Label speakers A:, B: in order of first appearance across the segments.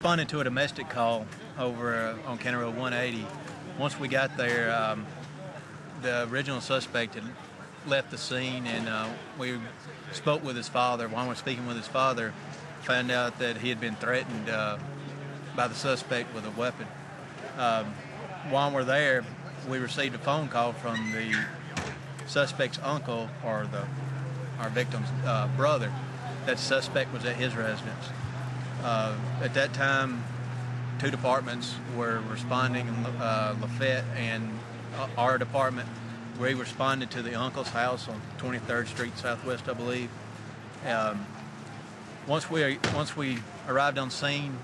A: Responded to a domestic call over on County Road 180. Once we got there, the original suspect had left the scene, and we spoke with his father. While we were speaking with his father, found out that he had been threatened by the suspect with a weapon. While we're there, we received a phone call from the suspect's uncle, or our victim's brother, that the suspect was at his residence. At that time, two departments were responding, Lafayette and our department. We responded to the uncle's house on 23rd Street Southwest, I believe. Once we arrived on scene,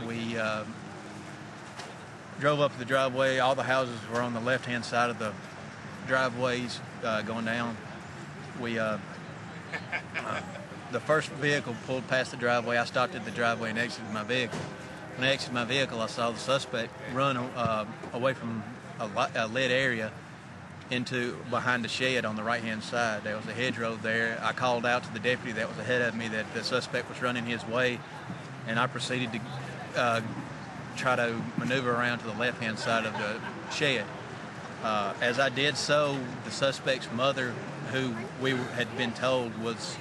A: we drove up the driveway. All the houses were on the left-hand side of the driveways going down. The first vehicle pulled past the driveway. I stopped at the driveway and exited my vehicle. When I exited my vehicle, I saw the suspect run away from a lit area into behind the shed on the right-hand side. There was a hedgerow there. I called out to the deputy that was ahead of me that the suspect was running his way, and I proceeded to try to maneuver around to the left-hand side of the shed. As I did so, the suspect's mother, who we had been told was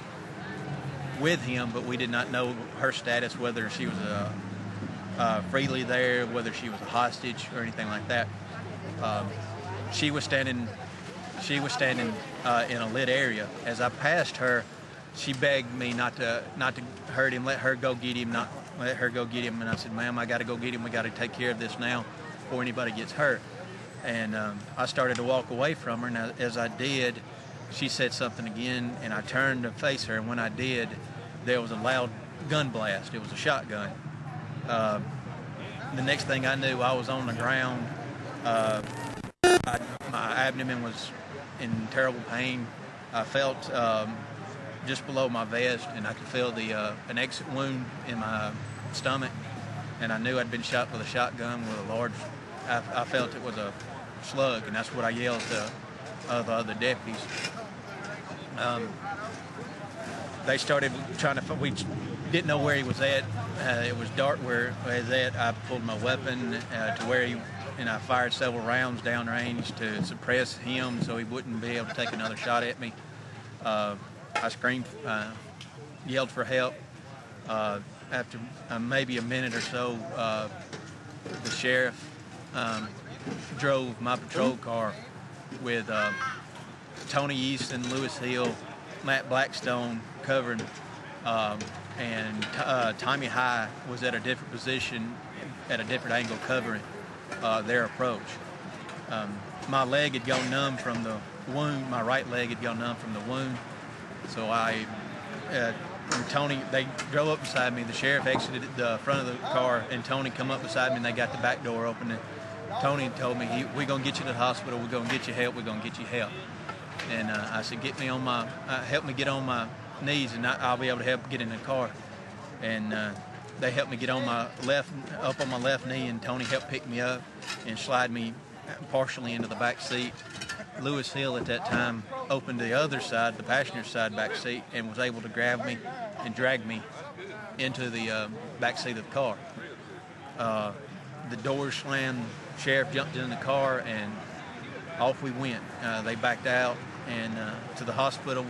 A: with him, but we did not know her status, whether she was freely there, whether she was a hostage or anything like that. She was standing in a lit area. As I passed her, she begged me not to hurt him, let her go get him. And I said, "Ma'am, I got to go get him. We got to take care of this now before anybody gets hurt." And I started to walk away from her, and as I did, she said something again, and I turned to face her, and when I did, there was a loud gun blast. It was a shotgun. The next thing I knew, I was on the ground. My abdomen was in terrible pain. I felt just below my vest, and I could feel an exit wound in my stomach, and I knew I'd been shot with a shotgun with a large. I felt it was a slug, and that's what I yelled to the other deputies. They started trying to. We didn't know where he was at. It was dark where he was at. I pulled my weapon to where he, and I fired several rounds downrange to suppress him so he wouldn't be able to take another shot at me. I screamed, yelled for help. After maybe a minute or so, the sheriff drove my patrol car with Tony Easton, Lewis Hill, Matt Blackstone covering, and Tommy High was at a different position, at a different angle covering their approach. My leg had gone numb from the wound. My right leg had gone numb from the wound. So Tony, they drove up beside me. The sheriff exited the front of the car, and Tony come up beside me, and they got the back door open. And Tony told me, "We're gonna get you to the hospital. We're gonna get you help. We're gonna get you help." And I said, help me get on my knees, and I'll be able to help get in the car. And they helped me get on up on my left knee, and Tony helped pick me up and slide me partially into the back seat. Lewis Hill at that time opened the other side, the passenger side back seat, and was able to grab me and drag me into the back seat of the car. The doors slammed, sheriff jumped in the car, and off we went. They backed out and to the hospital.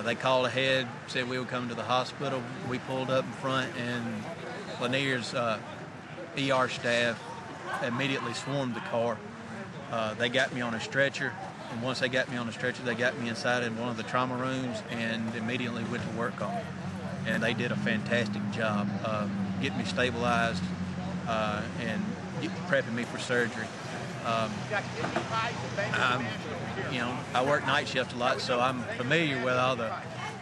A: They called ahead, said we would come to the hospital. We pulled up in front, and Lanier's ER staff immediately swarmed the car. They got me on a stretcher, and once they got me on a stretcher, they got me inside in one of the trauma rooms and immediately went to work on me. And they did a fantastic job getting me stabilized and prepping me for surgery. I work night shift a lot, so I'm familiar with a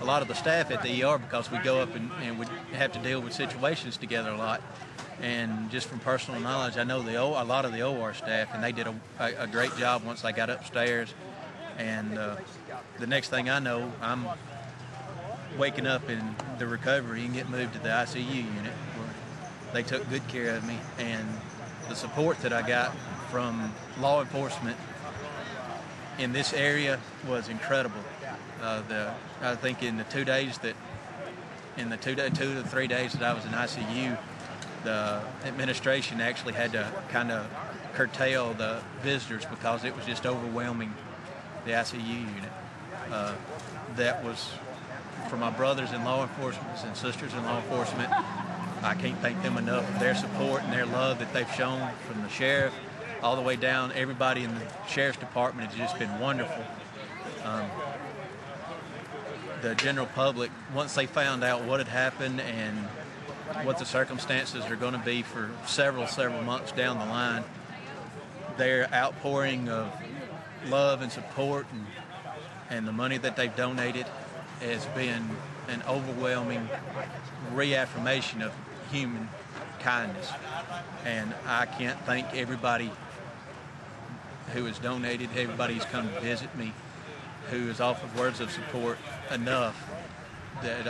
A: lot of the staff at the ER, because we go up and we have to deal with situations together a lot. And just from personal knowledge, I know a lot of the OR staff, and they did a great job once I got upstairs. And the next thing I know, I'm waking up in the recovery and getting moved to the ICU unit, where they took good care of me. And the support that I got from law enforcement in this area was incredible. I think in the 2 to 3 days that I was in ICU, the administration actually had to kind of curtail the visitors because it was just overwhelming the ICU unit. That was for my brothers in law enforcement and sisters in law enforcement. I can't thank them enough for their support and their love that they've shown, from the sheriff all the way down. Everybody in the sheriff's department has just been wonderful. The general public, once they found out what had happened and what the circumstances are going to be for several months down the line, their outpouring of love and support and the money that they've donated has been an overwhelming reaffirmation of human kindness. And I can't thank everybody who has donated, everybody who's come to visit me, who has offered words of support enough that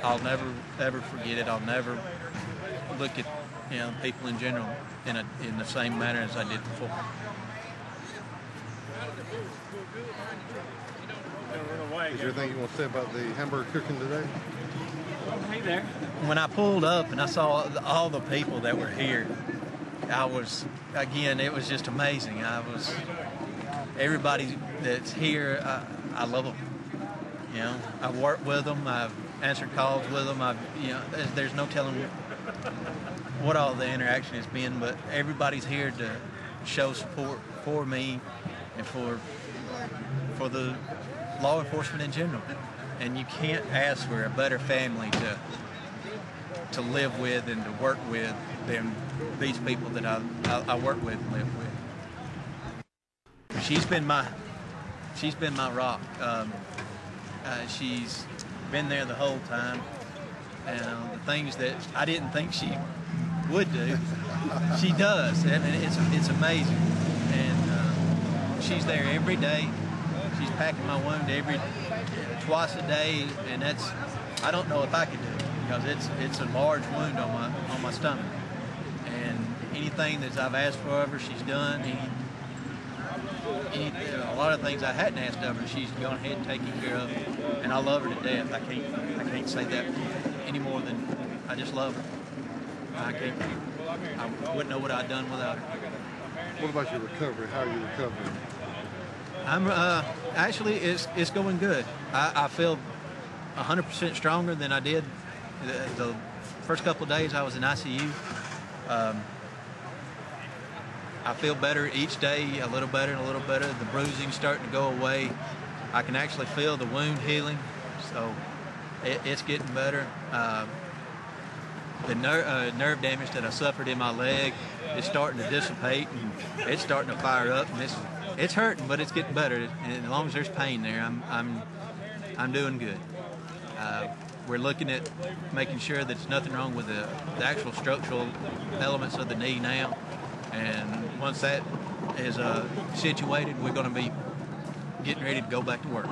A: I'll never ever forget it. I'll never look at people in general in the same manner as I did before.
B: Is there anything you want to say about the hamburger cooking today?
C: Hey there.
A: When I pulled up and I saw all the people that were here, it was just amazing. Everybody that's here, I love them. I've worked with them, I've answered calls with them. There's no telling what all the interaction has been, but everybody's here to show support for me and for the law enforcement in general. And you can't ask for a better family to live with and to work with than these people that I work with and live with. She's been my rock. She's been there the whole time, and the things that I didn't think she would do, she does. I mean, it's amazing. And she's there every day. She's packing my wound twice a day, and I don't know if I could do it because it's a large wound on my stomach. And anything that I've asked for of her, she's done. A lot of things I hadn't asked of her, she's gone ahead and taken care of, and I love her to death. I can't say that any more than I just love her. I wouldn't know what I'd done without her.
B: What about your recovery? How are you recovering?
A: I'm actually it's going good. I feel 100% stronger than I did the first couple of days I was in ICU. I feel better each day, a little better and a little better. The bruising's starting to go away. I can actually feel the wound healing, so it's getting better. The nerve damage that I suffered in my leg is starting to dissipate, and it's starting to fire up, and it's hurting, but it's getting better. And as long as there's pain there, I'm doing good. We're looking at making sure that there's nothing wrong with the actual structural elements of the knee now. And once that is situated, we're going to be getting ready to go back to work.